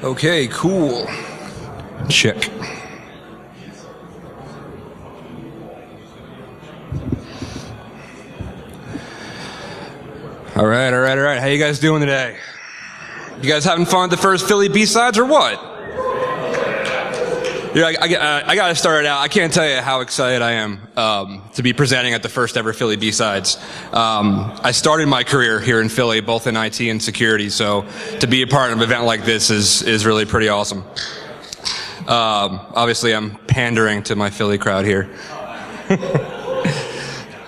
Okay, cool. Check. All right. How you guys doing today? You guys having fun at the first Philly B-Sides or what? Yeah, I got to start it out. I can't tell you how excited I am to be presenting at the first ever Philly B-Sides. I started my career here in Philly, both in IT and security, so to be a part of an event like this is really pretty awesome. Obviously, I'm pandering to my Philly crowd here.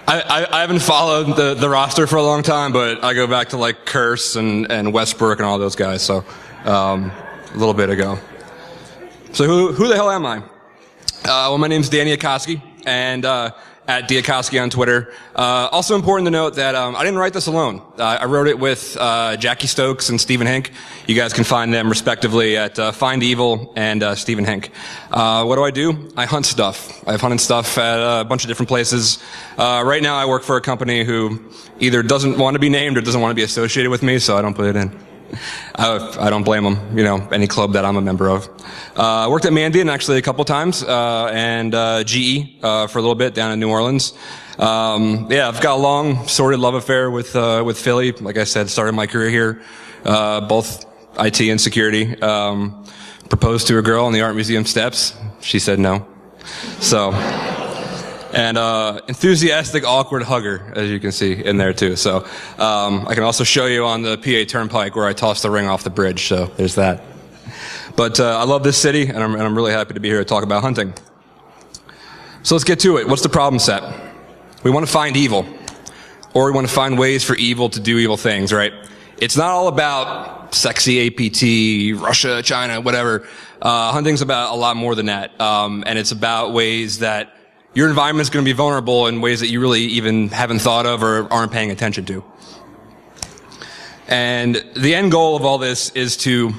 I haven't followed the roster for a long time, but I go back to like Curse and Westbrook and all those guys, so a little bit ago. So who the hell am I? Well, my name's Danny Akacki, and at Akacki on Twitter. Also important to note that I didn't write this alone. I wrote it with Jackie Stokes and Stephen Hink. You guys can find them respectively at Find Evil and Stephen Hink. What do? I hunt stuff. I've hunted stuff at a bunch of different places. Right now I work for a company who either doesn't want to be named or doesn't want to be associated with me, so I don't put it in. I don't blame them, any club that I'm a member of. Worked at Mandiant actually a couple times, and GE for a little bit down in New Orleans. I've got a long, sordid love affair with Philly. Like I said, started my career here, both IT and security. Proposed to a girl on the Art Museum steps. She said no. So, and enthusiastic, awkward hugger, as you can see in there too. So I can also show you on the PA Turnpike where I tossed the ring off the bridge. So there's that. But I love this city, and I'm really happy to be here to talk about hunting. So let's get to it. What's the problem set? We want to find evil, or we want to find ways for evil to do evil things, right? It's not all about sexy APT, Russia, China, whatever. Hunting's about a lot more than that, and it's about ways that your environment is going to be vulnerable in ways that you really even haven't thought of or aren't paying attention to. And the end goal of all this is to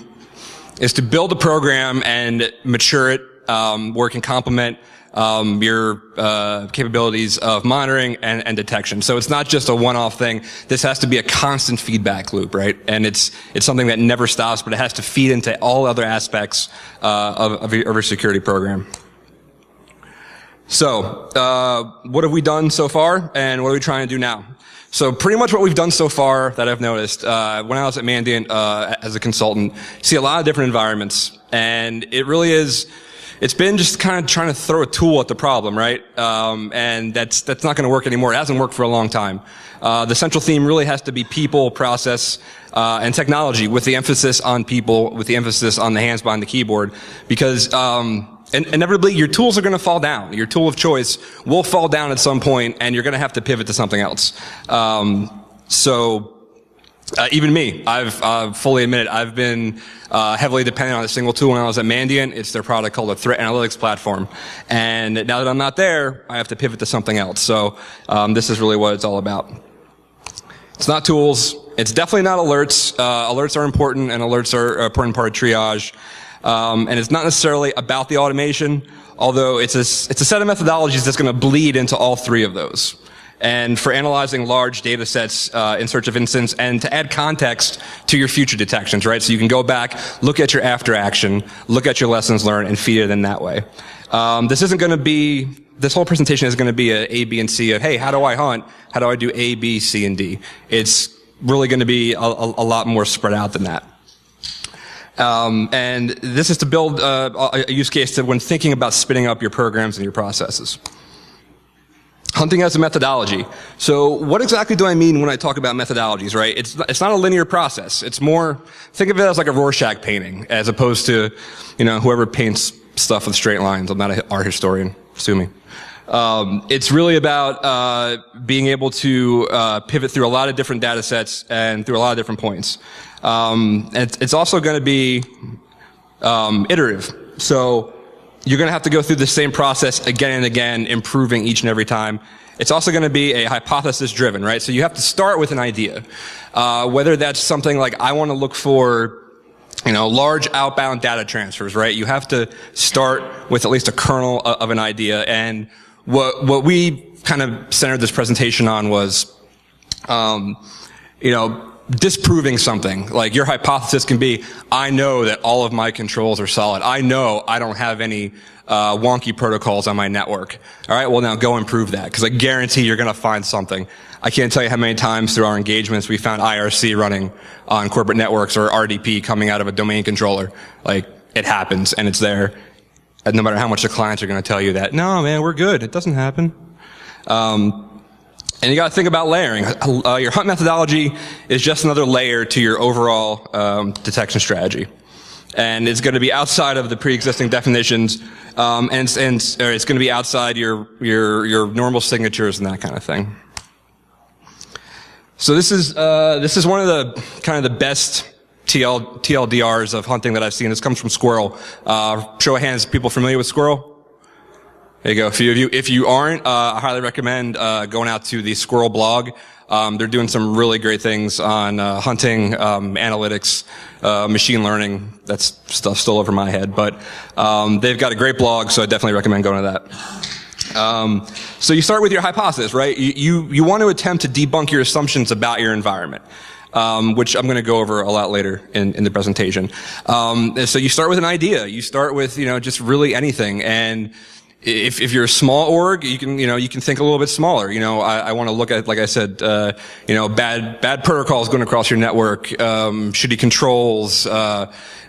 build a program and mature it, where it can complement your capabilities of monitoring and detection. So it's not just a one-off thing. This has to be a constant feedback loop, right? And it's something that never stops, but it has to feed into all other aspects of your security program. So, what have we done so far, and what are we trying to do now? So pretty much what we've done so far that I've noticed, when I was at Mandiant, as a consultant, see a lot of different environments, and it's been just kind of trying to throw a tool at the problem, right? And that's not going to work anymore. It hasn't worked for a long time. The central theme really has to be people, process, and technology, with the emphasis on people, with the emphasis on the hands behind the keyboard, because, and inevitably, your tools are going to fall down. Your tool of choice will fall down at some point, and you're going to have to pivot to something else. Even me, I've fully admitted, I've been heavily dependent on a single tool when I was at Mandiant. It's their product called a threat analytics platform. And now that I'm not there, I have to pivot to something else. So this is really what it's all about. It's not tools. It's definitely not alerts. Alerts are important, and alerts are an important part of triage. And it's not necessarily about the automation, although it's a set of methodologies that's going to bleed into all three of those. And for analyzing large data sets in search of instance, and to add context to your future detections, right? So you can go back, look at your after action, look at your lessons learned, and feed it in that way. This whole presentation is going to be a B, and C of, hey, how do I hunt? How do I do A, B, C, and D? It's really going to be a lot more spread out than that. And this is to build a use case to when thinking about spinning up your programs and your processes. Hunting as a methodology. So what exactly do I mean when I talk about methodologies, right? It's not a linear process. It's more, think of it as like a Rorschach painting, as opposed to, whoever paints stuff with straight lines. I'm not an art historian, sue me. It's really about being able to pivot through a lot of different data sets and through a lot of different points. It's also going to be iterative. So you're going to have to go through the same process again and again, improving each and every time. It's also going to be a hypothesis driven, right? So you have to start with an idea. Whether that's something like, I want to look for, large outbound data transfers, right? You have to start with at least a kernel of an idea. And what we kind of centered this presentation on was, disproving something. Like your hypothesis can be, I know that all of my controls are solid. I know I don't have any wonky protocols on my network. All right, well now go and prove that, because I guarantee you're going to find something. I can't tell you how many times through our engagements we found IRC running on corporate networks or RDP coming out of a domain controller. Like, it happens and it's there. And no matter how much the clients are going to tell you that, no man, we're good, it doesn't happen. And you got to think about layering. Your hunt methodology is just another layer to your overall detection strategy, and it's going to be outside of the pre-existing definitions, or it's going to be outside your normal signatures and that kind of thing. So this is one of the kind of the best TLDRs of hunting that I've seen. This comes from Squirrel. Show of hands, people familiar with Squirrel? There you go. A few of you. If you aren't, I highly recommend going out to the Squirrel blog. They're doing some really great things on hunting, analytics, machine learning. That's stuff still over my head, but they've got a great blog, so I definitely recommend going to that. So you start with your hypothesis, right? You want to attempt to debunk your assumptions about your environment. Which I'm going to go over a lot later in the presentation. So you start with an idea. You start with, just really anything. And if you're a small org, you can think a little bit smaller. I want to look at, like I said, bad protocols going across your network, shitty controls.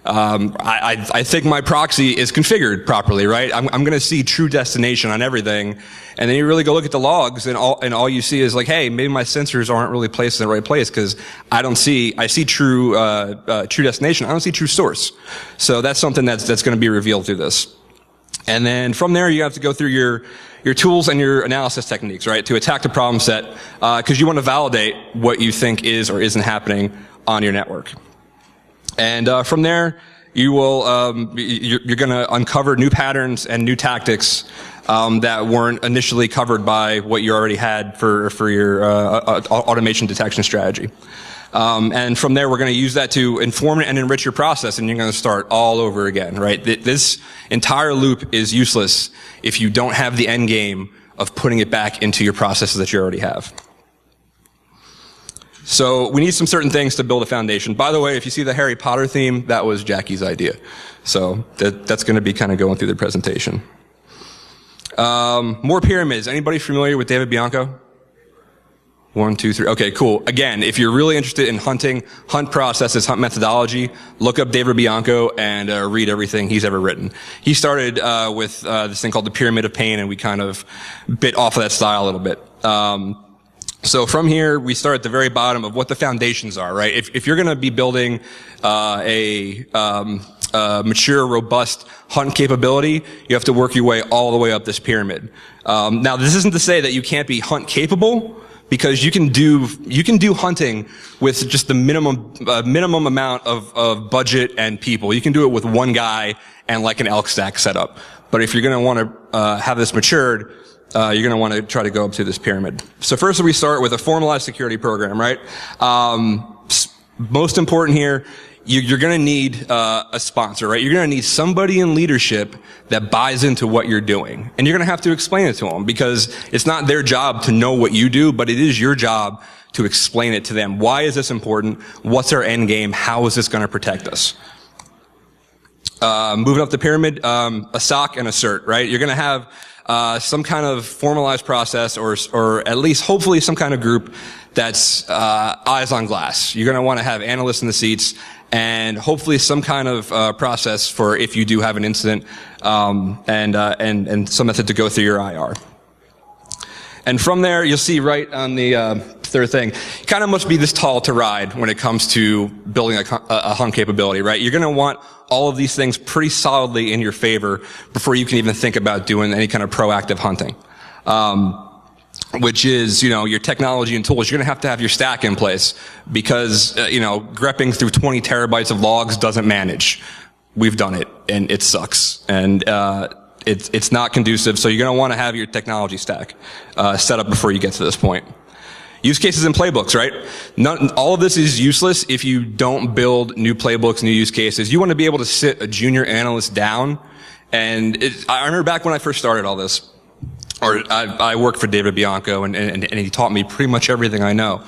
I think my proxy is configured properly, right? I'm going to see true destination on everything. And then you really go look at the logs, and all you see is like, hey, maybe my sensors aren't really placed in the right place, because I see true destination. I don't see true source. So that's something that's going to be revealed through this. And then from there, you have to go through your tools and your analysis techniques, right, to attack the problem set, because you want to validate what you think is or isn't happening on your network. And from there, you're going to uncover new patterns and new tactics that weren't initially covered by what you already had for your automation detection strategy. And from there, we're going to use that to inform and enrich your process, and you're going to start all over again, right? This entire loop is useless if you don't have the end game of putting it back into your processes that you already have. So we need some certain things to build a foundation. By the way, if you see the Harry Potter theme, that was Jackie's idea. So that's going to be kind of going through the presentation. More pyramids. Anybody familiar with David Bianco? 1, 2, 3. Okay, cool. Again, if you're really interested in hunt processes, hunt methodology, look up David Bianco and read everything he's ever written. He started with this thing called the Pyramid of Pain, and we kind of bit off of that style a little bit. So from here, we start at the very bottom of what the foundations are, right? If you're going to be building a mature, robust hunt capability, you have to work your way all the way up this pyramid. Now, this isn't to say that you can't be hunt capable, because you can do hunting with just the minimum amount of budget and people. You can do it with one guy and like an elk stack setup. But if you're going to want to have this matured, you're going to want to try to go up to this pyramid. So first we start with a formalized security program, right? Most important here, you're going to need a sponsor, right? You're going to need somebody in leadership that buys into what you're doing. And you're going to have to explain it to them, because it's not their job to know what you do, but it is your job to explain it to them. Why is this important? What's our end game? How is this going to protect us? Moving up the pyramid, a SOC and a CERT, right? You're going to have some kind of formalized process, or at least hopefully some kind of group that's eyes on glass. You're going to want to have analysts in the seats, and hopefully some kind of process for if you do have an incident, and some method to go through your IR. And from there, you'll see right on the third thing, you kind of must be this tall to ride when it comes to building a hunt capability, right? You're going to want all of these things pretty solidly in your favor before you can even think about doing any kind of proactive hunting. Which is, your technology and tools. You're going to have your stack in place, because, grepping through 20 terabytes of logs doesn't manage. We've done it, and it sucks. And, it's not conducive, so you're going to want to have your technology stack, set up before you get to this point. Use cases and playbooks, right? All of this is useless if you don't build new playbooks, new use cases. You want to be able to sit a junior analyst down. And I remember back when I first started all this, or I work for David Bianco, and he taught me pretty much everything I know.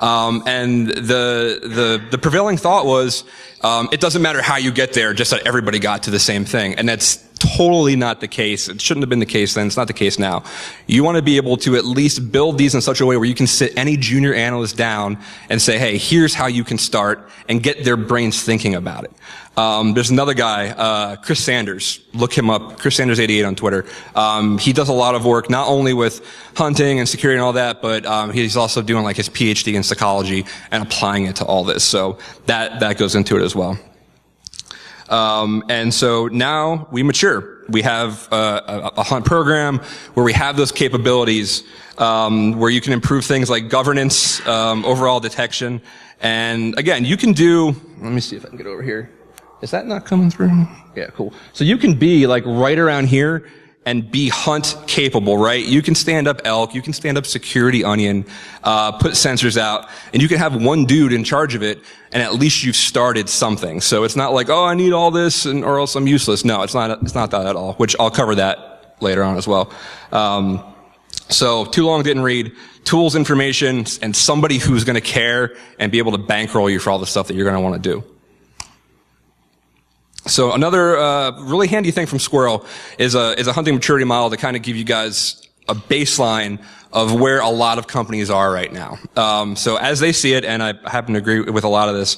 And the prevailing thought was, it doesn't matter how you get there, just that everybody got to the same thing. And that's totally not the case. It shouldn't have been the case then. It's not the case now. You want to be able to at least build these in such a way where you can sit any junior analyst down and say, hey, here's how you can start, and get their brains thinking about it. There's another guy, Chris Sanders. Look him up, Chris Sanders 88 on Twitter. He does a lot of work, not only with hunting and security and all that, but he's also doing like his PhD in psychology and applying it to all this. So that goes into it as well. And so now we mature. We have a hunt program where we have those capabilities, where you can improve things like governance, overall detection. And again, you can do, let me see if I can get over here. Is that not coming through? Yeah, cool. So you can be like right around here and be hunt capable, right? You can stand up elk, you can stand up security onion, put sensors out, and you can have one dude in charge of it, and at least you've started something. So it's not like, oh, I need all this or else I'm useless. No, it's not that at all, which I'll cover that later on as well. So too long didn't read. Tools, information, and somebody who's gonna care and be able to bankroll you for all the stuff that you're gonna wanna do. So another really handy thing from Squirrel is a hunting maturity model to kind of give you guys a baseline of where a lot of companies are right now. So as they see it, and I happen to agree with a lot of this,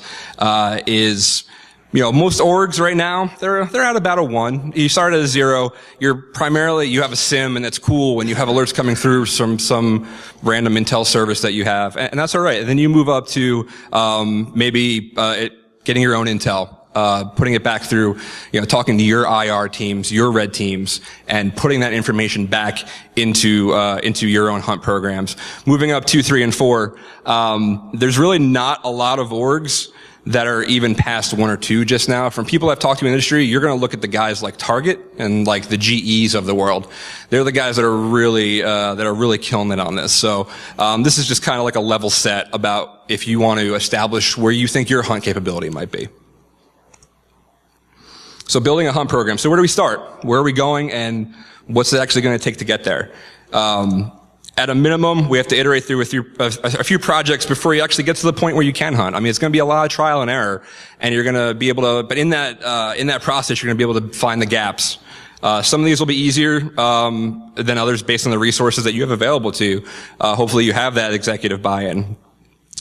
is, you know, most orgs right now, they're at about a 1. You start at a 0. You have a SIM, and that's cool when you have alerts coming through from some random intel service that you have, and that's all right. And then you move up to maybe getting your own intel. Putting it back through, you know, talking to your IR teams, your red teams, and putting that information back into your own hunt programs. Moving up 2, 3, and 4, there's really not a lot of orgs that are even past 1 or 2 just now. From people I've talked to in the industry, you're going to look at the guys like Target and like the GEs of the world. They're the guys that are really killing it on this. So this is just kind of like a level set about if you want to establish where you think your hunt capability might be. So building a hunt program. So where do we start? Where are we going, and what's it actually going to take to get there? At a minimum, we have to iterate through a few projects before you actually get to the point where you can hunt. I mean, it's going to be a lot of trial and error, and you're going to be able to, but in that process, you're going to be able to find the gaps. Some of these will be easier than others based on the resources that you have available to you. Hopefully you have that executive buy-in.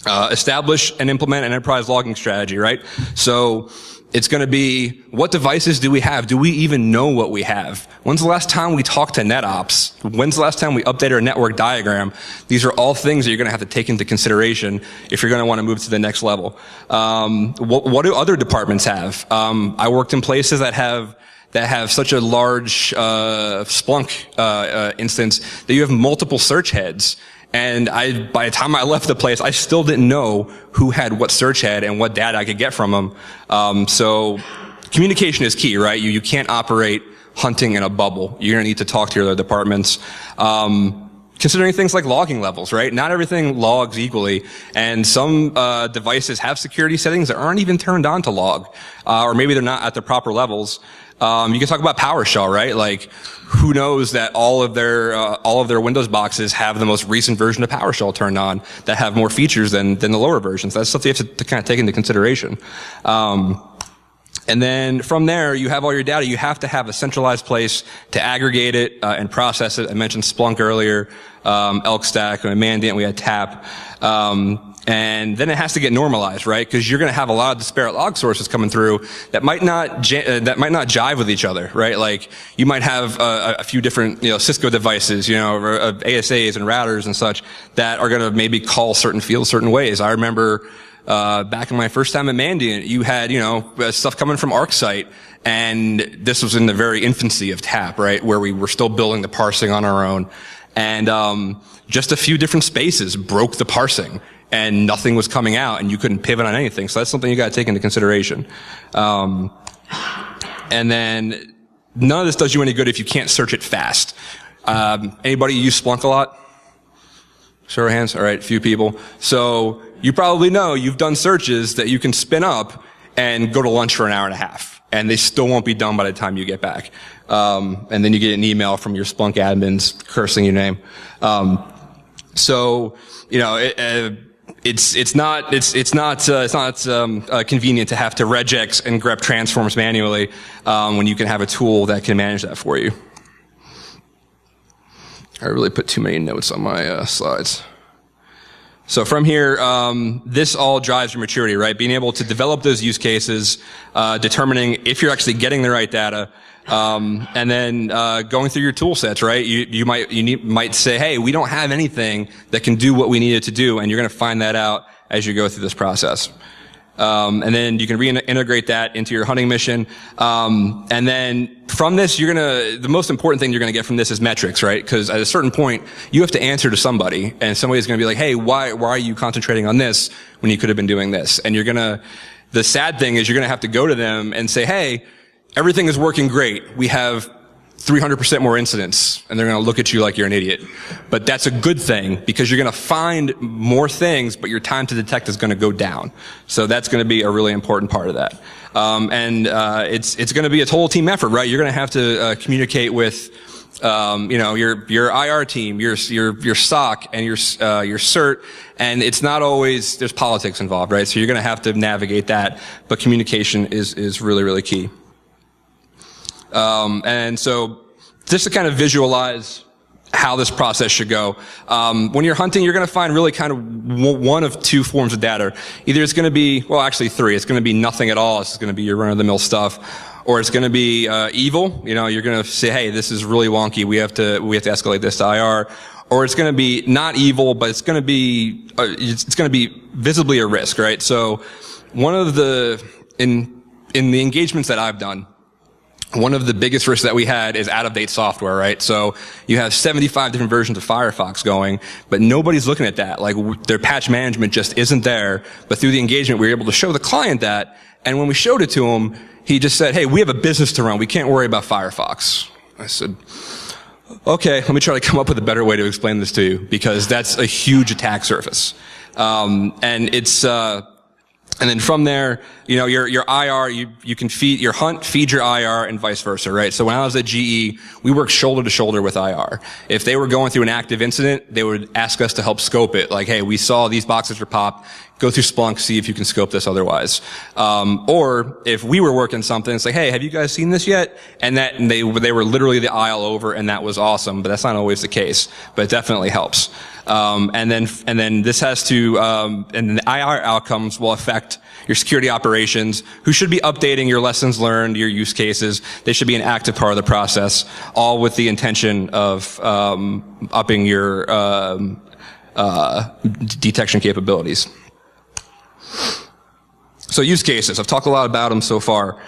Establish and implement an enterprise logging strategy, right? So it's going to be, what devices do we have? Do we even know what we have? When's the last time we talked to NetOps? When's the last time we updated our network diagram? These are all things that you're going to have to take into consideration if you're going to want to move to the next level. What do other departments have? I worked in places that have such a large Splunk instance that you have multiple search heads. And by the time I left the place, I still didn't know who had what search head and what data I could get from them. So communication is key, right? You can't operate hunting in a bubble. You're going to need to talk to your other departments. Considering things like logging levels, right? Not everything logs equally, and some devices have security settings that aren't even turned on to log, or maybe they're not at the proper levels. You can talk about PowerShell, right? Like, who knows that all of their Windows boxes have the most recent version of PowerShell turned on that have more features than the lower versions. That's stuff you have to kind of take into consideration. And then from there, you have all your data. You have to have a centralized place to aggregate it and process it. I mentioned Splunk earlier, Elk Stack, Mandiant, we had TAP. And then it has to get normalized, right? Because you're going to have a lot of disparate log sources coming through that might not jive with each other, right? Like, you might have a few different, Cisco devices, or ASAs and routers and such that are going to maybe call certain fields certain ways. I remember back in my first time at Mandiant, you had, stuff coming from ArcSight, and this was in the very infancy of TAP, right? Where we were still building the parsing on our own. And just a few different spaces broke the parsing, and nothing was coming out, and you couldn't pivot on anything. So that's something you got to take into consideration. And then none of this does you any good if you can't search it fast. Anybody use Splunk a lot? Show of hands. All right, a few people. So you probably know you've done searches that you can spin up and go to lunch for an hour and a half. and they still won't be done by the time you get back. And then you get an email from your Splunk admins cursing your name. So, you know, it's not convenient to have to regex and grep transforms manually, when you can have a tool that can manage that for you. I really put too many notes on my slides. So from here, this all drives your maturity, right? Being able to develop those use cases, determining if you're actually getting the right data, and then going through your tool sets, right? You might say, hey, we don't have anything that can do what we need it to do, and you're going to find that out as you go through this process. And then you can reintegrate that into your hunting mission. And then from this, the most important thing you're gonna get from this is metrics, right? Because at a certain point, you have to answer to somebody, and somebody's gonna be like, hey, why are you concentrating on this when you could have been doing this? And the sad thing is you're gonna have to go to them and say, hey, everything is working great. We have 300% more incidents, and they're going to look at you like you're an idiot. But that's a good thing, because you're going to find more things, but your time to detect is going to go down. So that's going to be a really important part of that. It's going to be a total team effort, right? You're going to have to communicate with your IR team, your SOC, and your CERT, and it's not always, there's politics involved, right? So you're going to have to navigate that, but communication is really, really key. And so just to kind of visualize how this process should go, when you're hunting, you're going to find really kind of one of two forms of data. Either it's going to be, well, actually three. It's going to be nothing at all. It's going to be your run-of-the-mill stuff. Or it's going to be evil. You know, you're going to say, hey, this is really wonky. We have to escalate this to IR. Or it's going to be not evil, but it's going to be visibly a risk, right? So one of in the engagements that I've done, one of the biggest risks that we had is out-of-date software, right? So you have 75 different versions of Firefox going, but nobody's looking at that. Like, their patch management just isn't there. But through the engagement, we were able to show the client that. And when we showed it to him, he just said, hey, we have a business to run. We can't worry about Firefox. I said, okay, let me try to come up with a better way to explain this to you, because that's a huge attack surface. And then from there, you know, your IR, you can feed your hunt, feed your IR, and vice versa, right? So when I was at GE, we worked shoulder to shoulder with IR. If they were going through an active incident, they would ask us to help scope it. Like, hey, we saw these boxes were popped. Go through Splunk, see if you can scope this otherwise. Or if we were working something, it's like, hey, have you guys seen this yet? And they were literally the aisle over, and that was awesome, but that's not always the case. But it definitely helps. And then this has to, and the IR outcomes will affect your security operations, who should be updating your lessons learned, your use cases. They should be an active part of the process, all with the intention of upping your detection capabilities. So use cases, I've talked a lot about them so far.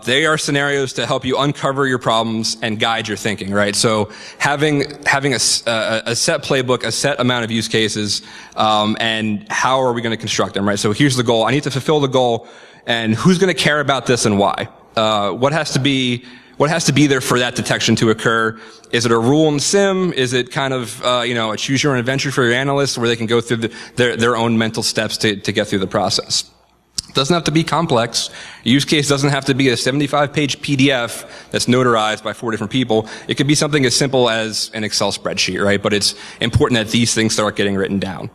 They are scenarios to help you uncover your problems and guide your thinking, right? So having a set playbook, a set amount of use cases, and how are we going to construct them, right? So here's the goal. I need to fulfill the goal, and who's going to care about this and why? What has to be there for that detection to occur? Is it a rule in the sim? Is it kind of, a choose your own adventure for your analysts where they can go through their own mental steps to get through the process? It doesn't have to be complex. A use case doesn't have to be a 75-page PDF that's notarized by 4 different people. It could be something as simple as an Excel spreadsheet, right? But it's important that these things start getting written down.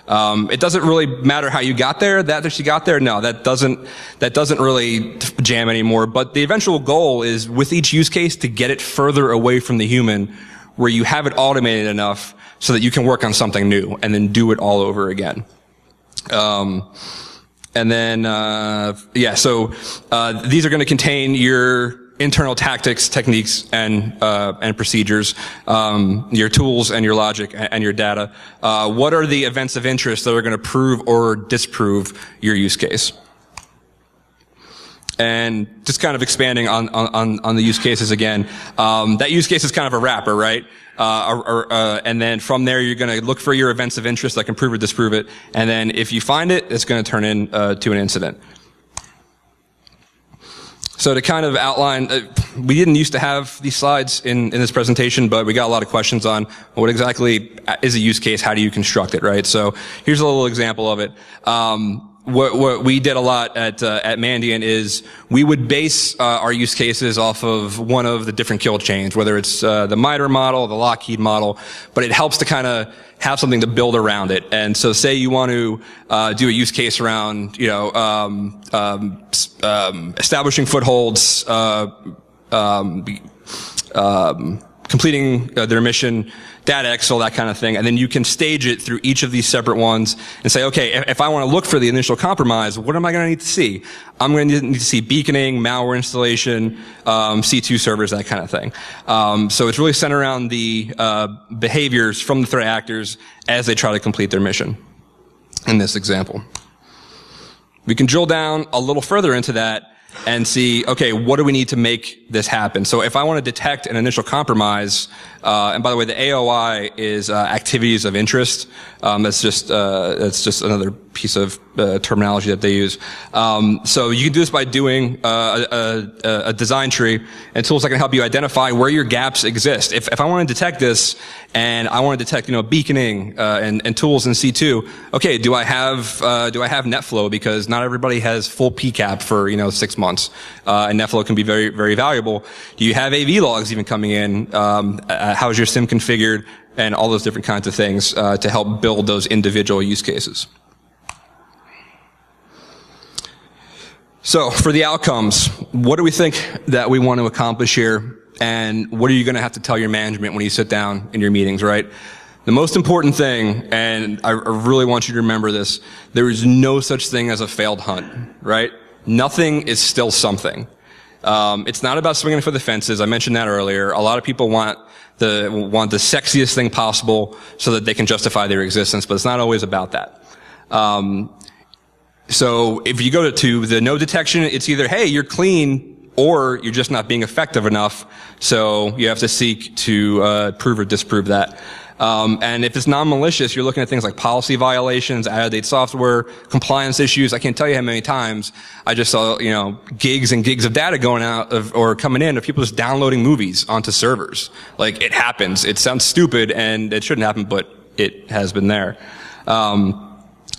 It doesn't really matter how you got there, that you got there. No, that doesn't really jam anymore. But the eventual goal is, with each use case, to get it further away from the human, where you have it automated enough so that you can work on something new and then do it all over again. And then, so these are going to contain your internal tactics, techniques, and procedures, your tools and your logic and your data. What are the events of interest that are going to prove or disprove your use case? And just kind of expanding on the use cases again. That use case is kind of a wrapper, right? And then from there, you're going to look for your events of interest that can prove or disprove it. And then if you find it, it's going to turn into an incident. So to kind of outline, we didn't used to have these slides in this presentation, but we got a lot of questions on what exactly is a use case, how do you construct it, right? So here's a little example of it. what we did a lot at Mandiant is we would base our use cases off of one of the different kill chains, whether it's the MITRE model, the Lockheed model, but it helps to kind of have something to build around it. And so say you want to do a use case around, establishing footholds, completing their mission, DataX, all that kind of thing, and then you can stage it through each of these separate ones and say, okay, if I want to look for the initial compromise, what am I going to need to see? I'm going to need to see beaconing, malware installation, C2 servers, that kind of thing. So it's really centered around the behaviors from the threat actors as they try to complete their mission in this example. We can drill down a little further into that and see, okay, what do we need to make this happen? So if I want to detect an initial compromise, and by the way, the AOI is activities of interest. That's just another piece of terminology that they use. So you can do this by doing a design tree and tools that can help you identify where your gaps exist. If I want to detect this and I want to detect, beaconing and tools in C2, okay, do I have NetFlow? Because not everybody has full PCAP for 6 months, and NetFlow can be very, very valuable. Do you have AV logs even coming in? How's your SIM configured? And all those different kinds of things to help build those individual use cases. So for the outcomes, what do we think that we want to accomplish here? And what are you going to have to tell your management when you sit down in your meetings, right? The most important thing, and I really want you to remember this, there is no such thing as a failed hunt, right? Nothing is still something. It's not about swinging for the fences. I mentioned that earlier. A lot of people want the sexiest thing possible so that they can justify their existence, but it's not always about that. So if you go to the no detection, it's either, hey, you're clean, or you're just not being effective enough. So you have to seek to prove or disprove that. And if it's non-malicious, you're looking at things like policy violations, out-of-date software, compliance issues. I can't tell you how many times I just saw, gigs and gigs of data going out or coming in of people just downloading movies onto servers. Like, it happens. It sounds stupid and it shouldn't happen, but it has been there.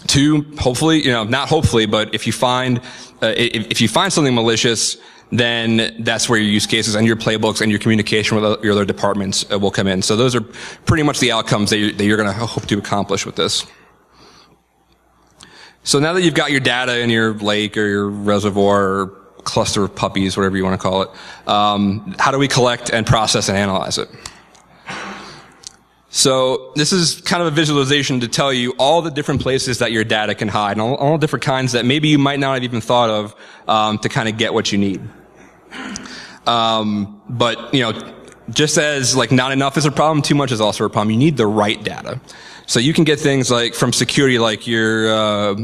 Two, hopefully, not hopefully, but if you find something malicious, then that's where your use cases and your playbooks and your communication with your other departments will come in. So those are pretty much the outcomes that you're going to hope to accomplish with this. So now that you've got your data in your lake or your reservoir or cluster of puppies, whatever you want to call it, how do we collect and process and analyze it? So this is kind of a visualization to tell you all the different places that your data can hide, and all different kinds that maybe you might not have even thought of to kind of get what you need. But just as not enough is a problem, too much is also a problem. You need the right data. So you can get things like from security, like your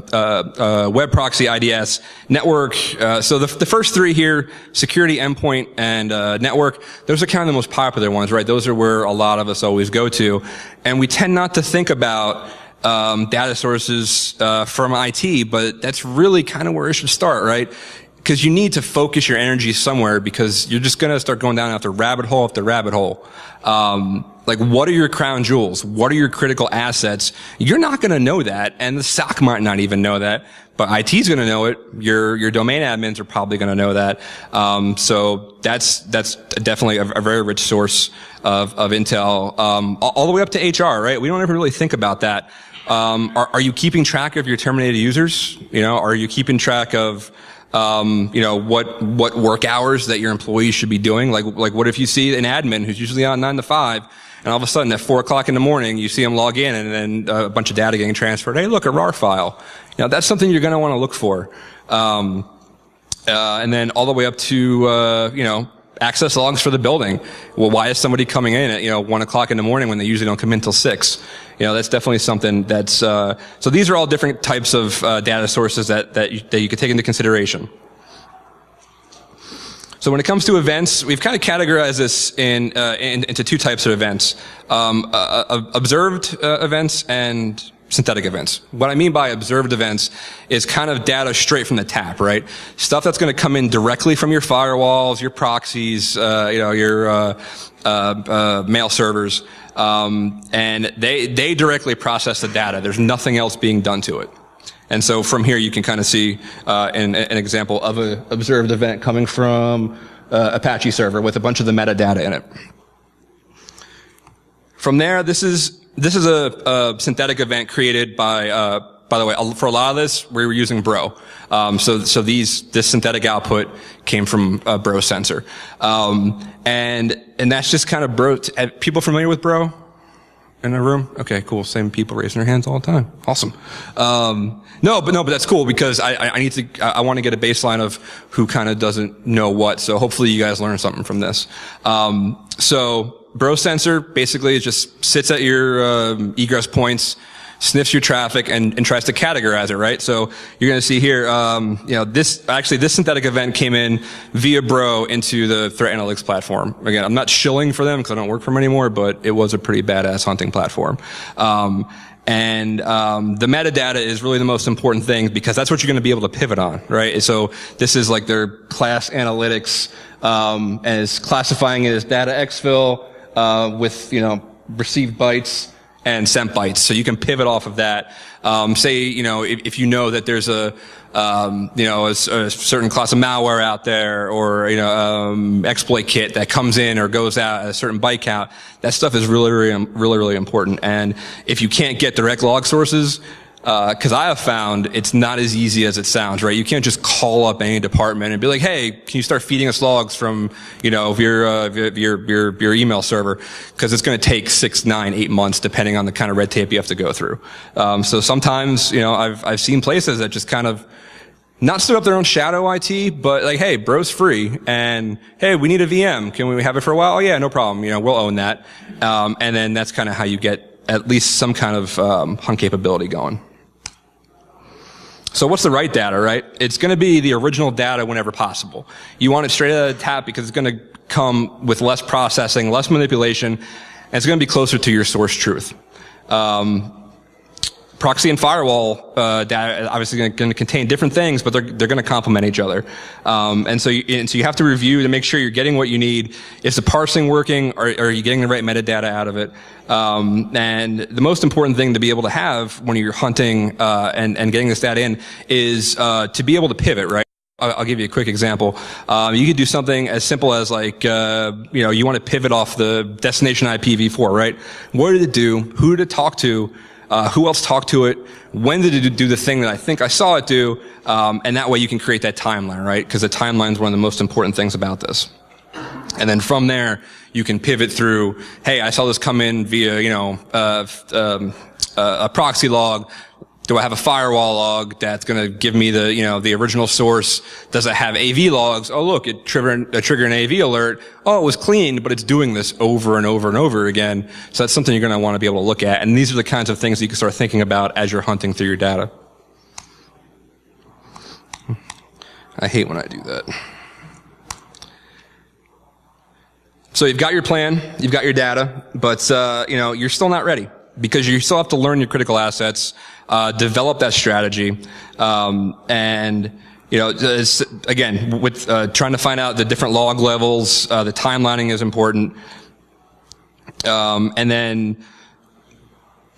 web proxy IDS, network. So the first three here, security, endpoint, and network, those are kind of the most popular ones, right? Those are where a lot of us always go to. And we tend not to think about data sources from IT, but that's really kind of where it should start, right? Because you need to focus your energy somewhere, because you're just going to start going down after rabbit hole after rabbit hole. What are your crown jewels? What are your critical assets? You're not going to know that, and the SOC might not even know that, but IT's going to know it. Your domain admins are probably going to know that. So that's definitely a very rich source of intel, all the way up to HR, right? We don't ever really think about that. Are you keeping track of your terminated users? Are you keeping track of what work hours that your employees should be doing? Like what if you see an admin who's usually on 9 to 5, and all of a sudden at 4 o'clock in the morning, you see them log in and then a bunch of data getting transferred. Hey, look, a RAR file. That's something you're going to want to look for. And then all the way up to, access logs for the building. Well, why is somebody coming in at, 1 o'clock in the morning when they usually don't come in till 6? That's definitely something that's, so these are all different types of, data sources that you could take into consideration. So when it comes to events, we've kind of categorized this into two types of events, observed events and synthetic events. What I mean by observed events is kind of data straight from the tap, right? Stuff that's going to come in directly from your firewalls, your proxies, your mail servers, and they directly process the data. There's nothing else being done to it. And so from here, you can kind of see an example of an observed event coming from Apache server with a bunch of the metadata in it. From there, this is a synthetic event created by the way, for a lot of this, we were using Bro. So this synthetic output came from Bro sensor. And that's just kind of Bro. People familiar with Bro in the room? Okay, cool. Same people raising their hands all the time. Awesome. No, but that's cool because I want to get a baseline of who kind of doesn't know what. So hopefully you guys learn something from this. So Bro sensor basically just sits at your egress points, sniffs your traffic and tries to categorize it, right? So you're going to see here, this synthetic event came in via Bro into the threat analytics platform. Again, I'm not shilling for them because I don't work for them anymore, but it was a pretty badass hunting platform. The metadata is really the most important thing because that's what you're going to be able to pivot on, right? So this is like their class analytics, and it's classifying it as data exfil, with, received bytes and sent bytes. So you can pivot off of that. Say, if you know that there's a certain class of malware out there or, exploit kit that comes in or goes out at a certain byte count, that stuff is really important. And if you can't get direct log sources, cause I have found it's not as easy as it sounds, right? You can't just call up any department and be like, hey, can you start feeding us logs from, your email server? Cause it's going to take 6, 9, 8 months depending on the kind of red tape you have to go through. So sometimes, I've seen places that just kind of not stood up their own shadow IT, but like, hey, Bro's free and hey, we need a VM. Can we have it for a while? Oh yeah, no problem. We'll own that. And then that's kind of how you get at least some kind of, hunt capability going. So what's the right data, right? It's going to be the original data whenever possible. You want it straight out of the tap because it's going to come with less processing, less manipulation, and it's going to be closer to your source truth. Proxy and firewall data obviously going to contain different things, but they're going to complement each other. And so you have to review to make sure you're getting what you need. Is the parsing working? Are you getting the right metadata out of it? And the most important thing to be able to have when you're hunting and getting this data in is to be able to pivot, right? I'll give you a quick example. You could do something as simple as like, you want to pivot off the destination IPv4, right? What did it do? Who did it talk to? Who else talked to it? When did it do the thing that I think I saw it do? And that way you can create that timeline, right? Because the timeline is one of the most important things about this. And then from there, you can pivot through, hey, I saw this come in via, a proxy log. Do I have a firewall log that's going to give me the original source? Does it have AV logs? Oh, look, it triggered an AV alert. Oh, it was cleaned, but it's doing this over and over and over again. So that's something you're going to want to be able to look at. And these are the kinds of things that you can start thinking about as you're hunting through your data. I hate when I do that. So you've got your plan, you've got your data, but, you're still not ready because you still have to learn your critical assets, develop that strategy, again, with trying to find out the different log levels, the timelining is important, and then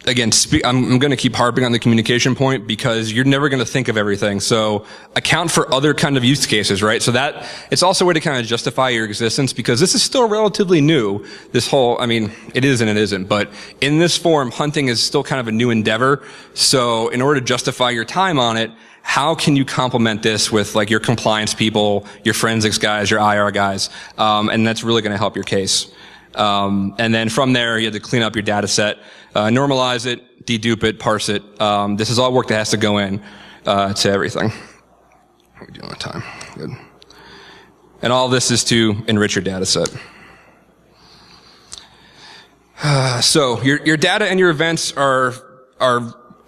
again, I'm going to keep harping on the communication point because you're never going to think of everything. So account for other kind of use cases, right? So that it's also a way to kind of justify your existence because this is still relatively new. This whole, it is and it isn't, but in this form, hunting is still kind of a new endeavor. So in order to justify your time on it, how can you complement this with like your compliance people, your forensics guys, your IR guys? And that's really going to help your case. And then from there, you have to clean up your data set, normalize it, dedupe it, parse it. This is all work that has to go in, to everything. How are we doing on time? Good. And all this is to enrich your data set. So your data and your events are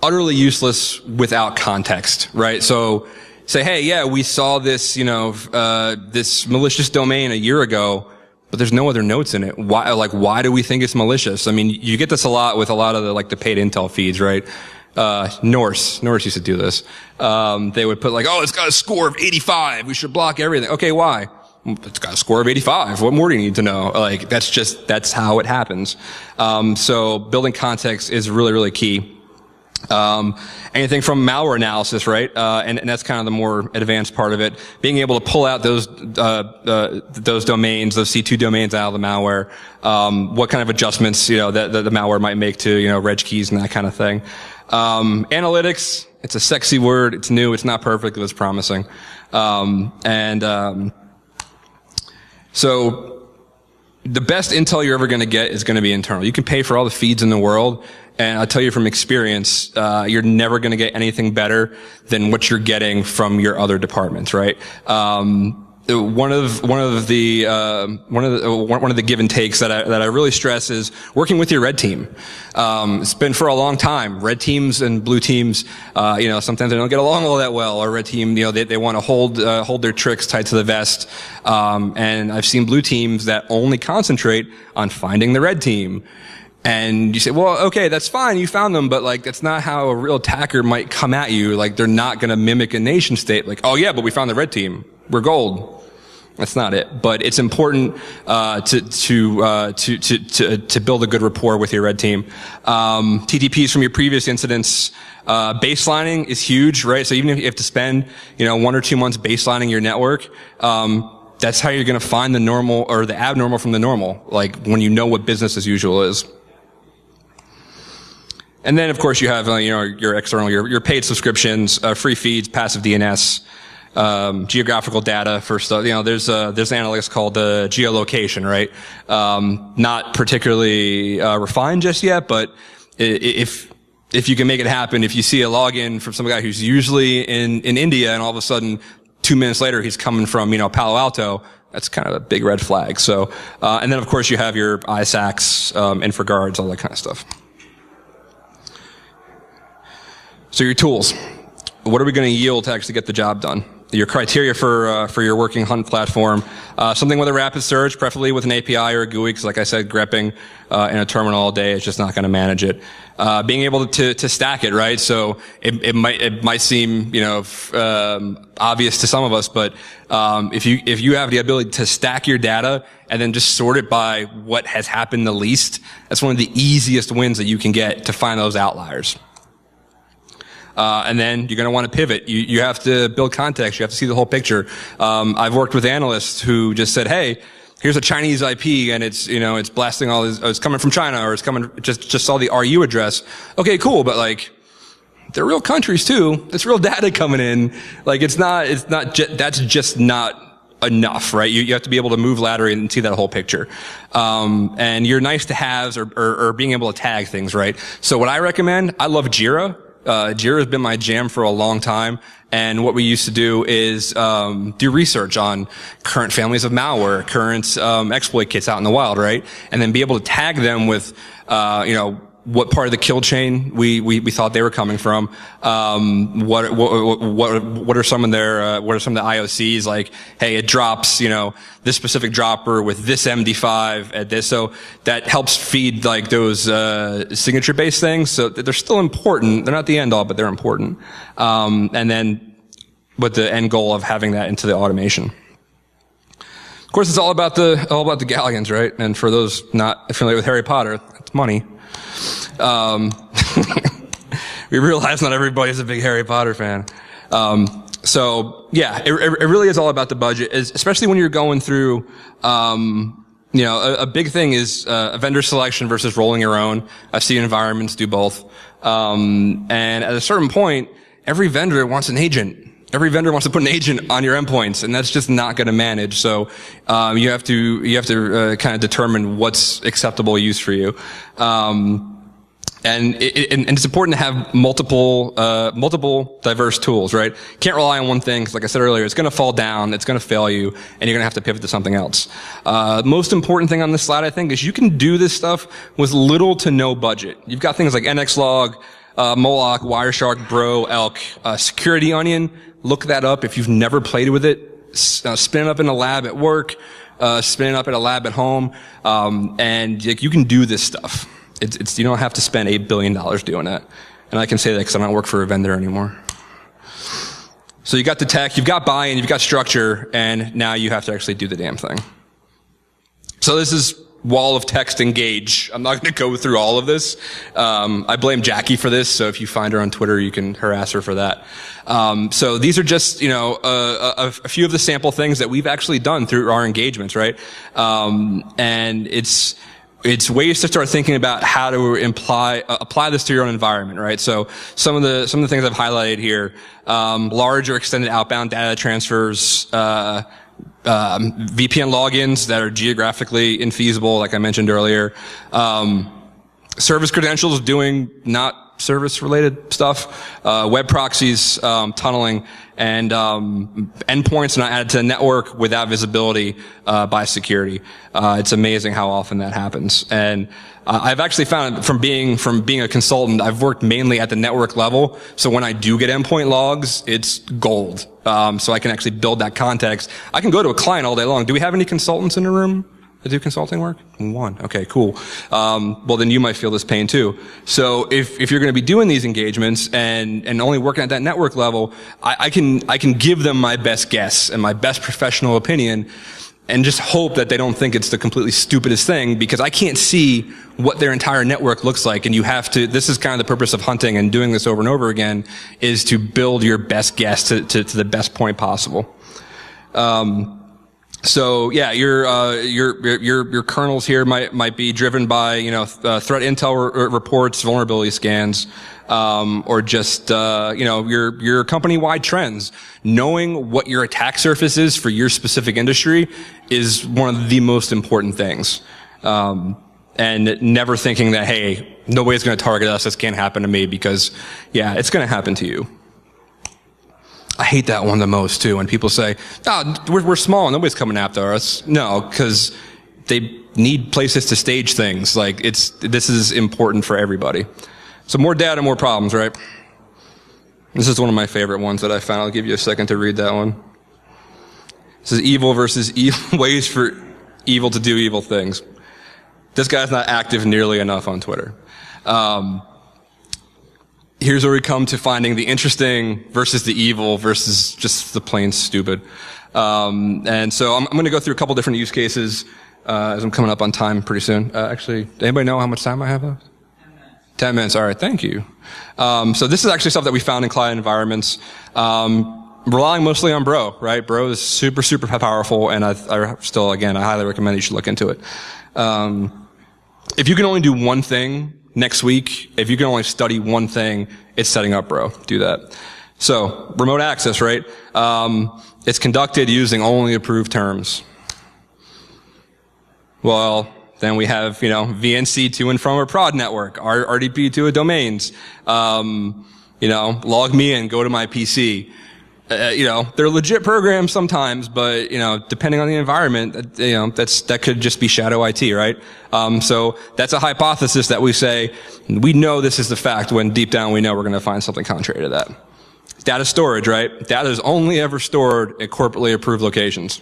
utterly useless without context, right? So say, hey, yeah, we saw this, this malicious domain a year ago, but there's no other notes in it. Why do we think it's malicious? You get this a lot with a lot of the paid intel feeds, right? Norse used to do this. They would put it's got a score of 85. We should block everything. Okay, why? It's got a score of 85. What more do you need to know? That's how it happens. So building context is really, really key. Anything from malware analysis, right? And that's kind of the more advanced part of it. Being able to pull out those domains, those C2 domains out of the malware. What kind of adjustments, that the malware might make to, reg keys and that kind of thing. Analytics, it's a sexy word. It's new. It's not perfect, but it's promising. So the best intel you're ever going to get is going to be internal. You can pay for all the feeds in the world, and I'll tell you from experience, you're never going to get anything better than what you're getting from your other departments, right? One of the give and takes that I really stress is working with your red team. It's been for a long time. Red teams and blue teams, sometimes they don't get along all that well. Or red team, they want to hold their tricks tight to the vest. And I've seen blue teams that only concentrate on finding the red team. And you say, well, okay, that's fine. You found them, but that's not how a real attacker might come at you. They're not going to mimic a nation state. Oh yeah, but we found the red team. We're gold. That's not it. But it's important, to build a good rapport with your red team. TTPs from your previous incidents, baselining is huge, right? So even if you have to spend, 1 or 2 months baselining your network, that's how you're going to find the normal or the abnormal from the normal. When you know what business as usual is. And then, of course, you have, your external, your paid subscriptions, free feeds, passive DNS, geographical data for stuff. There's an analytics called geolocation, right? Not particularly refined just yet, but if you can make it happen, if you see a login from some guy who's usually in India and all of a sudden 2 minutes later he's coming from Palo Alto, that's kind of a big red flag. So, and then of course you have your ISACs, InfraGuards, all that kind of stuff. So your tools. What are we going to yield to actually get the job done? Your criteria for your working hunt platform, something with a rapid search, preferably with an API or a GUI, because like I said, grepping in a terminal all day is just not going to manage it. Being able to stack it, right? So it might seem obvious to some of us, but if you have the ability to stack your data and then just sort it by what has happened the least, that's one of the easiest wins that you can get to find those outliers. And then you're going to want to pivot. You have to build context. You have to see the whole picture. I've worked with analysts who just said, hey, here's a Chinese IP and it's blasting all this, it's coming from China or it's coming, just saw the RU address. Okay, cool. But they're real countries too. It's real data coming in. That's just not enough, right? You have to be able to move laterally and see that whole picture. And your nice to haves or being able to tag things, right? So what I recommend, I love Jira. Jira has been my jam for a long time, and what we used to do is do research on current families of malware, current exploit kits out in the wild, right? And then be able to tag them with what part of the kill chain we thought they were coming from, what are some of their what are some of the IOCs, hey, it drops this specific dropper with this MD5 at this, so that helps feed those signature based things. So they're still important. They're not the end all, but they're important. And then with the end goal of having that into the automation. Of course, it's all about the galleons, right? And for those not familiar with Harry Potter, it's money. We realize not everybody's a big Harry Potter fan. So yeah, it really is all about the budget, especially when you're going through, a big thing is, a vendor selection versus rolling your own. I've seen environments do both. And at a certain point, every vendor wants an agent. Every vendor wants to put an agent on your endpoints, and that's just not going to manage. So, you have to kind of determine what's acceptable use for you. And it's important to have multiple diverse tools, right? Can't rely on one thing, 'cause like I said earlier, it's going to fall down, it's going to fail you, and you're going to have to pivot to something else. Most important thing on this slide, I think, is you can do this stuff with little to no budget. You've got things like NXLog, Moloch, Wireshark, Bro, Elk, Security Onion. Look that up if you've never played with it. Spin it up in a lab at work, spin it up in a lab at home, and you can do this stuff. You don't have to spend $8 billion doing that. And I can say that because I don't work for a vendor anymore. So you got the tech, you've got buy-in, you've got structure, and now you have to actually do the damn thing. So this is wall of text engage. I'm not going to go through all of this. I blame Jackie for this, so if you find her on Twitter, you can harass her for that. So these are just, a few of the sample things that we've actually done through our engagements, right? And it's ways to start thinking about how to apply this to your own environment, right? So some of the things I've highlighted here, large or extended outbound data transfers, VPN logins that are geographically infeasible, like I mentioned earlier, service credentials doing not service-related stuff, web proxies, tunneling, and endpoints not added to the network without visibility by security. It's amazing how often that happens. And I've actually found from being a consultant, I've worked mainly at the network level. So when I do get endpoint logs, it's gold. So I can actually build that context. I can go to a client all day long. Do we have any consultants in the room that do consulting work? One. Okay, cool. Well, then you might feel this pain too. So if you're going to be doing these engagements and only working at that network level, I can give them my best guess and my best professional opinion and just hope that they don't think it's the completely stupidest thing, because I can't see what their entire network looks like. And you have to, this is kind of the purpose of hunting and doing this over and over again, is to build your best guess to the best point possible. So yeah, your kernels here might be driven by, threat intel reports, vulnerability scans, or just, your company-wide trends. Knowing what your attack surface is for your specific industry is one of the most important things. And never thinking that, hey, nobody's going to target us, this can't happen to me, because yeah, it's going to happen to you. I hate that one the most too, when people say, we're small, nobody's coming after us. No, because they need places to stage things. Like, this is important for everybody. So more data, more problems, right? This is one of my favorite ones that I found. I'll give you a second to read that one. This is evil versus evil, ways for evil to do evil things. This guy's not active nearly enough on Twitter. Here's where we come to finding the interesting versus the evil versus just the plain stupid. And so I'm going to go through a couple different use cases as I'm coming up on time pretty soon. Actually, anybody know how much time I have left? 10 minutes. All right. Thank you. So this is actually stuff that we found in client environments, relying mostly on Bro, right? Bro is super, super powerful. And I highly recommend you should look into it. If you can only do one thing next week, if you can only study one thing, it's setting up Bro. Do that. So remote access, right? It's conducted using only approved terms. Well, then we have, VNC to and from a prod network, RDP to a domains, log me in, go to my PC. They're legit programs sometimes, but, depending on the environment, that could just be shadow IT, right? So that's a hypothesis that we say, we know this is the fact, when deep down we know we're going to find something contrary to that. Data storage, right? Data is only ever stored at corporately approved locations.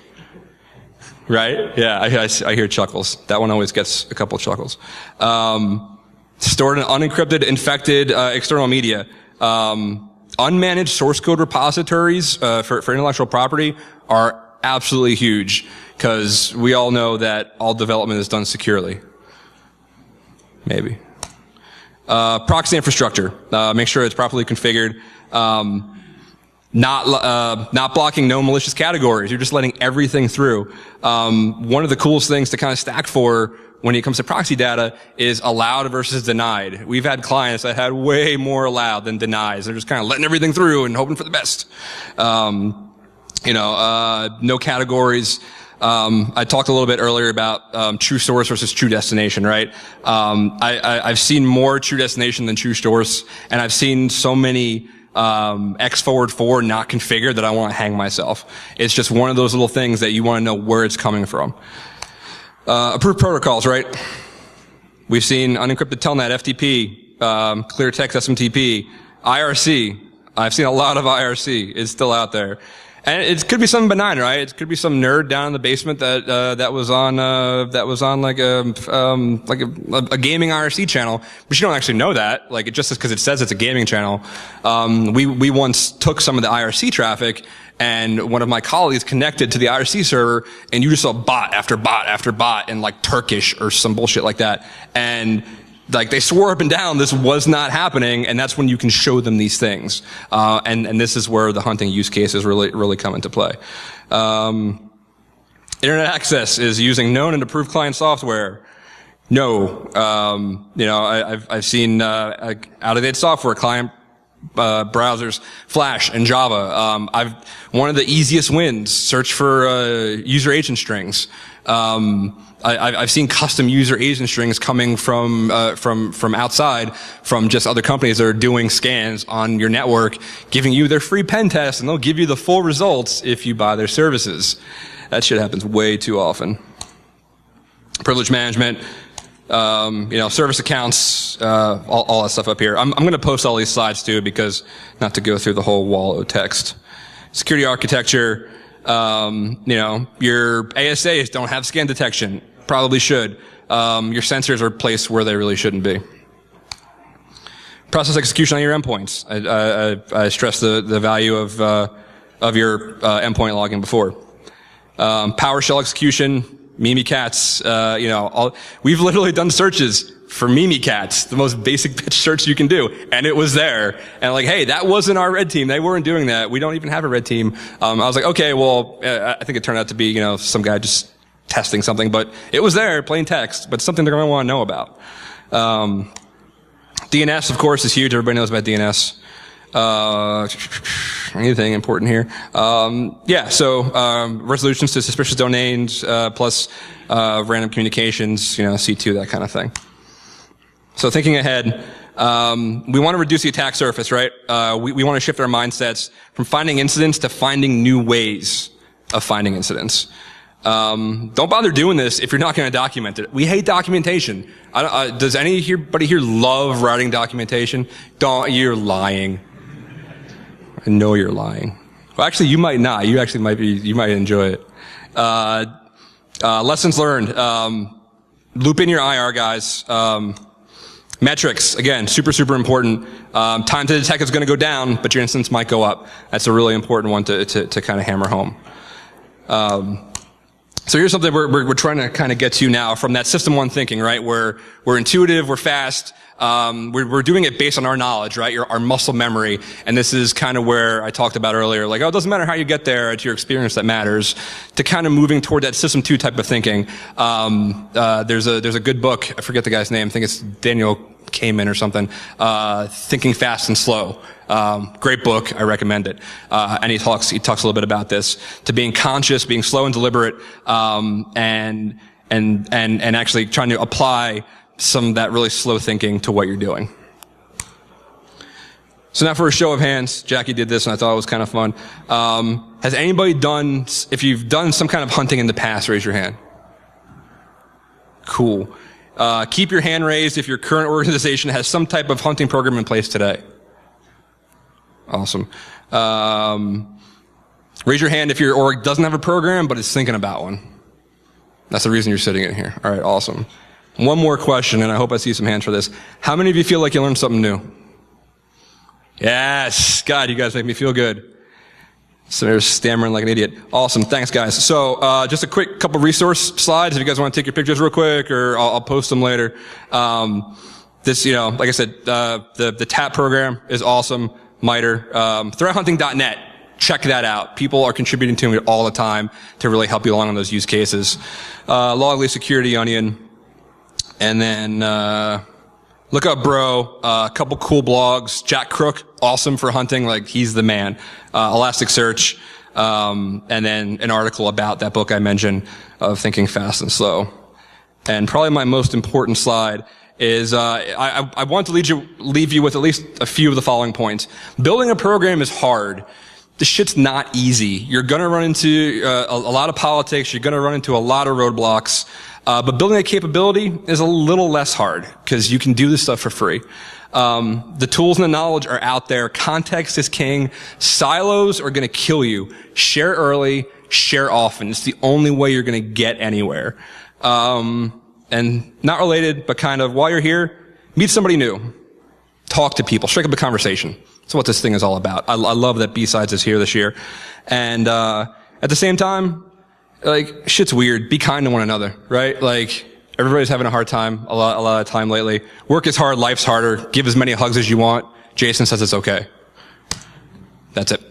Right? Yeah, I hear chuckles. That one always gets a couple chuckles. Stored in unencrypted, infected, external media. Unmanaged source code repositories, for intellectual property are absolutely huge, because we all know that all development is done securely. Maybe. Proxy infrastructure. Make sure it's properly configured. Not blocking no malicious categories. You're just letting everything through. One of the coolest things to kind of stack for when it comes to proxy data is allowed versus denied. We've had clients that had way more allowed than denies. They're just kind of letting everything through and hoping for the best. No categories. I talked a little bit earlier about true source versus true destination, right? I've seen more true destination than true source, and I've seen so many X forward 4 not configured that I want to hang myself. It's just one of those little things that you want to know where it's coming from. Approved protocols, right? We've seen unencrypted telnet, FTP, clear text SMTP, IRC. I've seen a lot of IRC. It's still out there. And it could be something benign, right? It could be some nerd down in the basement that was on like a gaming IRC channel, but you don't actually know that. Like, it just because it says it's a gaming channel. We once took some of the IRC traffic, and one of my colleagues connected to the IRC server, and you just saw bot after bot after bot in like Turkish or some bullshit like that. And like, they swore up and down this was not happening, and that's when you can show them these things. And this is where the hunting use cases really come into play. Internet access is using known and approved client software. No. I've seen out-of-date software, client browsers, Flash and Java. One of the easiest wins, search for user agent strings. I've seen custom user agent strings coming from outside, from just other companies that are doing scans on your network, giving you their free pen test, and they'll give you the full results if you buy their services. That shit happens way too often. Privilege management, service accounts, all that stuff up here. I'm going to post all these slides too, because not to go through the whole wall of text. Security architecture. Your ASAs don't have scan detection. Probably should. Your sensors are placed where they really shouldn't be. Process execution on your endpoints. I stressed the value of your endpoint logging before. PowerShell execution, Mimikatz. We've literally done searches for Mimikatz, the most basic bitch search you can do, and it was there. And like, hey, that wasn't our red team. They weren't doing that. We don't even have a red team. I was like, okay, well, I think it turned out to be, some guy just testing something, but it was there, plain text, but something they're going to want to know about. DNS, of course, is huge. Everybody knows about DNS. Anything important here? Resolutions to suspicious domains, plus random communications, C2, that kind of thing. So thinking ahead, we want to reduce the attack surface, right? We want to shift our mindsets from finding incidents to finding new ways of finding incidents. Don't bother doing this if you're not going to document it. We hate documentation. Does anybody here love writing documentation? You're lying. I know you're lying. Well, actually, you might not. You might enjoy it. Lessons learned. Loop in your IR, guys. Metrics, again, super, super important. Time to detect is going to go down, but your instance might go up. That's a really important one to kind of hammer home. So here's something we're trying to kind of get to now from that system one thinking, right? We're intuitive, we're fast, we're doing it based on our knowledge, right? Our muscle memory. And this is kind of where I talked about earlier, like, it doesn't matter how you get there, it's your experience that matters, to kind of moving toward that system two type of thinking. There's a good book, I forget the guy's name, I think it's Daniel Kahneman or something, Thinking Fast and Slow. Great book, I recommend it. And he talks a little bit about this, to being conscious, being slow and deliberate, and actually trying to apply some of that really slow thinking to what you're doing. So now for a show of hands, Jackie did this and I thought it was kind of fun. Has anybody if you've done some kind of hunting in the past, raise your hand. Cool. Keep your hand raised if your current organization has some type of hunting program in place today. Awesome. Raise your hand if your org doesn't have a program, but is thinking about one. That's the reason you're sitting in here. All right, awesome. One more question, and I hope I see some hands for this. How many of you feel like you learned something new? Yes. God, you guys make me feel good. So they're stammering like an idiot. Awesome. Thanks, guys. So just a quick couple resource slides if you guys want to take your pictures real quick, or I'll post them later. This, like I said, the TAP program is awesome. MITRE. Threathunting.net. Check that out. People are contributing to it all the time to really help you along on those use cases. Logly Security Onion. And then look up Bro. A couple cool blogs. Jack Crook, awesome for hunting. Like, he's the man. Elasticsearch. And then an article about that book I mentioned of Thinking Fast and Slow. And probably my most important slide is I want to leave you with at least a few of the following points. Building a program is hard. This shit's not easy. You're going to run into a lot of politics. You're going to run into a lot of roadblocks. But building a capability is a little less hard because you can do this stuff for free. The tools and the knowledge are out there. Context is king. Silos are going to kill you. Share early, share often. It's the only way you're going to get anywhere. And not related, but kind of while you're here, meet somebody new. Talk to people. Strike up a conversation. That's what this thing is all about. I love that B-Sides is here this year. And at the same time, like, shit's weird. Be kind to one another, right? Like, everybody's having a hard time, a lot of time lately. Work is hard, life's harder. Give as many hugs as you want. Jason says it's okay. That's it.